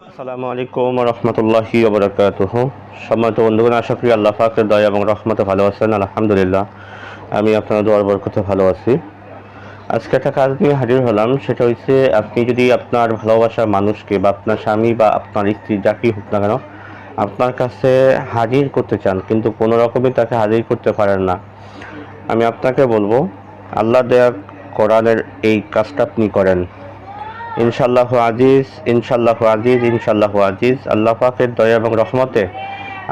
আসসালামু আলাইকুম ওয়া রাহমাতুল্লাহি ওয়া বারাকাতুহু। সম্মানিত বন্ধুগণ, আশা করি আল্লাহ পাকের দয়া এবং রহমতে ভালো আছেন। আলহামদুলিল্লাহ, আমি আপনার দোয়ার বরকতে ভালো আছি। আজকে একটা কাজ নিয়ে হাজির হলাম। সেটা হচ্ছে, আপনি যদি আপনার ভালোবাসার মানুষকে বা আপনার স্বামী বা আপনার স্ত্রী যাকেই হোক না কেন আপনার কাছে হাজির করতে চান, কিন্তু কোনো রকমই তাকে হাজির করতে পারেন না, আমি আপনাকে বলবো আল্লাহ দেয়া কোরআনের এই কাজটা আপনি করেন। ইনশাল্লাহ আজিজ, ইনশাল্লাহ আজিজ, ইনশাল্লাহ আজিজ। আল্লাহ পাকের দয়া এবং রহমতে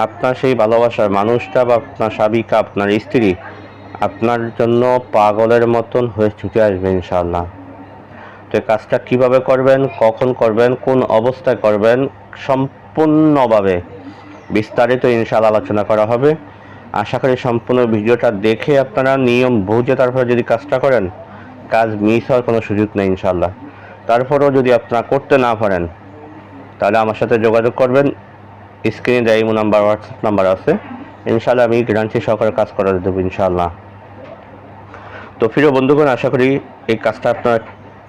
আপনার সেই ভালোবাসার মানুষটা বা আপনার স্বামীকা, আপনার স্ত্রী আপনার জন্য পাগলের মতন হয়ে ছুটে আসবে ইনশাআল্লাহ। তো এই কাজটা কীভাবে করবেন, কখন করবেন, কোন অবস্থায় করবেন, সম্পূর্ণভাবে বিস্তারিত ইনশাআল্লাহ আলোচনা করা হবে। আশা করি সম্পূর্ণ ভিডিওটা দেখে আপনারা নিয়ম বুঝে তারপরে যদি কাজটা করেন, কাজ মিস হওয়ার কোনো সুযোগ নেই ইনশাআল্লাহ। তারপরেও যদি আপনারা করতে না পারেন, তাহলে আমার সাথে যোগাযোগ করবেন। স্ক্রিনে দেওয়া ইমো নাম্বার, হোয়াটসঅ্যাপ নাম্বার আছে। ইনশাআল্লাহ আমি গ্যারান্টি সহকারে কাজ করে দেবো ইনশাআল্লাহ। তো প্রিয় বন্ধুগণ, আশা করি এই কাজটা আপনারা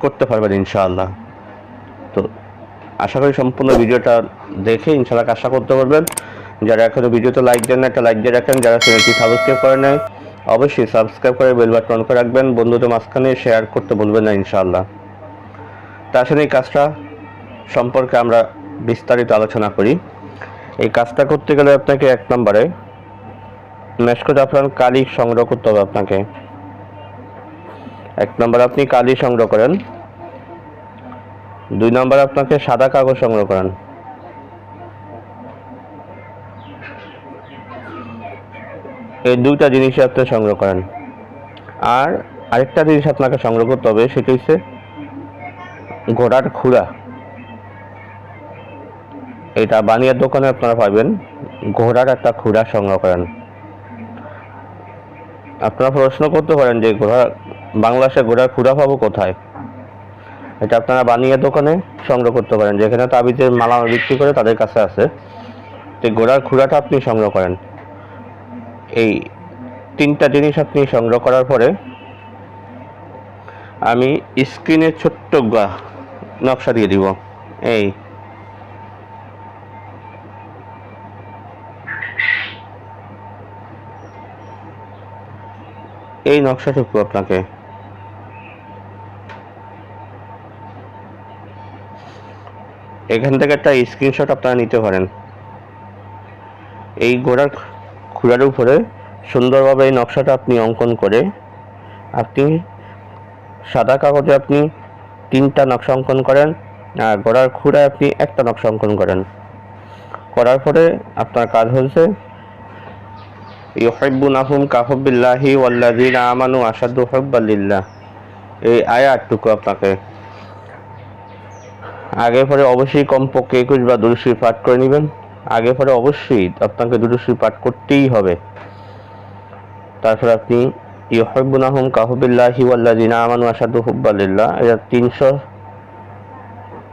করতে পারবেন ইনশাআল্লাহ। তো আশা করি সম্পূর্ণ ভিডিওটা দেখে ইনশাআল্লাহ কাজটা করতে পারবেন। যারা এখনও ভিডিওতে লাইক দেন না, একটা লাইক দিয়ে রাখেন। যারা চ্যানেলটি সাবস্ক্রাইব করে নেয়, অবশ্যই সাবস্ক্রাইব করে বেল বাটন অন করে রাখবেন। বন্ধুদের মাঝখানে শেয়ার করতে বলবেন না ইনশাআল্লাহ। তা আসলে এই কাজটা সম্পর্কে আমরা বিস্তারিত আলোচনা করি। এই কাজটা করতে গেলে আপনাকে এক নম্বরে মেশকো জাফরান কালি সংগ্রহ করতে হবে। আপনাকে এক নম্বরে আপনি কালি সংগ্রহ করেন। দুই নম্বরে আপনাকে সাদা কাগজ সংগ্রহ করেন। এই দুইটা জিনিসই আপনি সংগ্রহ করেন। আর আরেকটা জিনিস আপনাকে সংগ্রহ করতে হবে, সেটা হচ্ছে ঘোড়ার খুরা। এটা বানিয়ার দোকানে আপনারা পাবেন। ঘোড়ার একটা খুরা সংগ্রহ করেন। আপনারা প্রশ্ন করতে পারেন যে বাংলাদেশে ঘোড়ার খুরা পাবো কোথায়? এটা আপনারা বানিয়ার দোকানে সংগ্রহ করতে পারেন, যেখানে তাবিজের মালা বিক্রি করে তাদের কাছে আছে। তো ঘোড়ার খুরাটা আপনি সংগ্রহ করেন। এই তিনটা জিনিস আপনি সংগ্রহ করার পরে আমি স্ক্রিনে ছোট্ট নকশা দিয়ে দিব। এই নকশাটুকু আপনাকে এখান থেকে একটা স্ক্রিনশট আপনারা নিতে পারেন। এই ঘোড়ার খুঁড়ার উপরে সুন্দরভাবে এই নকশাটা আপনি অঙ্কন করে আপনি সাদা কাগজে আপনি 3টা নকশা অঙ্কন করেন, আর ঘোড়ার খুঁড়ায় আপনি একটা নকশা অঙ্কন করেন। করার পরে আপনার কাজ হচ্ছে ইউহিব্বুনাহুম কাহুব্বিল্লাহি ওয়াল্লাযীনা আমানু আশাদ্দু হুব্বান লিল্লাহ। এই আয়াতটুকু আপনাকে আগে পরে অবশ্যই কমপক্ষে 21 বার দুরূদ শরীফ পাঠ করে নেবেন। আগে পরে অবশ্যই আপনাকে দুরূদ শরীফ পাঠ করতেই হবে। তারপর আপনি ইউহিব্বুনাহুম কাহুব্বিল্লাহি ওয়াল্লাযীনা আমানু আশাদ্দু হুব্বান লিল্লাহ, এটা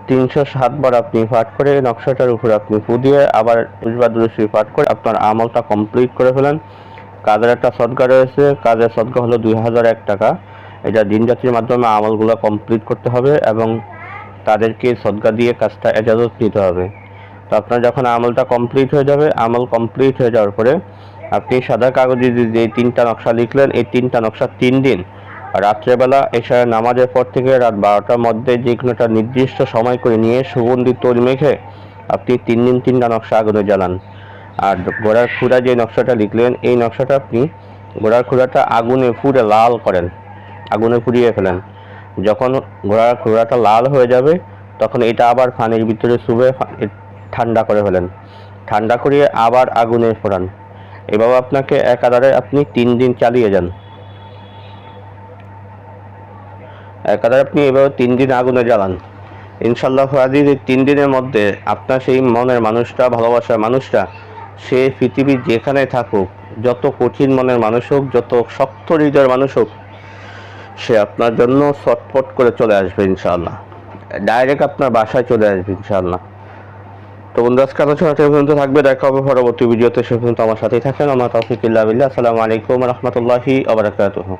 307 বার আপনি পাঠ করে নকশাটার উপরে আপনি ফু দিয়ে আবার 20 বার দুরূদ শরীফ পাঠ করে আপনার আমলটা কমপ্লিট করে ফেলেন। কাজের একটা সদকা রয়েছে, কাজের সদকা হলো 2001 টাকা। এটা দিনযাত্রীর মাধ্যমে আমলগুলো কমপ্লিট করতে হবে এবং তাদেরকে সদকা দিয়ে কাজটা এজাজত নিতে হবে। তো আপনার যখন আমলটা কমপ্লিট হয়ে যাবে, আমল কমপ্লিট হয়ে যাওয়ার পরে আপনি সাদা কাগজে যে 3টা নকশা লিখলেন, এই 3টা নকশা 3 দিন রাত্রেবেলা এশার নামাজের পর থেকে রাত 12টার মধ্যে যে কোনো একটা নির্দিষ্ট সময় করে নিয়ে সুগন্ধি তৈল মেখে আপনি 3 দিন 3টা নকশা আগুনে জ্বালান। আর ঘোড়ার খুঁড়া যে নকশাটা লিখলেন, এই নকশাটা আপনি ঘোড়ার খুঁড়াটা আগুনে পুড়ে লাল করেন, আগুনে পুড়িয়ে ফেলেন। যখন ঘোড়ার খুঁড়াটা লাল হয়ে যাবে, তখন এটা আবার পানির ভিতরে চুবে ঠান্ডা করে ফেলেন। ঠান্ডা করিয়ে আবার আগুনে ফোড়ান। এভাবে আপনাকে একাধারে আপনি 3 দিন চালিয়ে যান। একাধারে আপনি এভাবে 3 দিন আগুনে জ্বালান। ইনশাল্লাহ আজিজ, এই 3 দিনের মধ্যে আপনার সেই মনের মানুষটা, ভালোবাসার মানুষটা, সে পৃথিবীর যেখানে থাকুক, যত কঠিন মনের মানুষ হোক, যত শক্ত হৃদয়ের মানুষ হোক, সে আপনার জন্য ছটফট করে চলে আসবে ইনশাআল্লাহ। ডাইরেক্ট আপনার বাসায় চলে আসবে ইনশাআল্লাহ। তো বন্ধু, আজকে আলোচনাটা পর্যন্ত থাকবে। দেখা হবে পরবর্তী ভিডিওতে। সে পর্যন্ত আমার সাথেই থাকেন। আমার তৌফিক ইল্লা বিল্লাহ। আসসালামু আলাইকুম ওয়া রাহমাতুল্লাহি ওয়া বারাকাতুহু।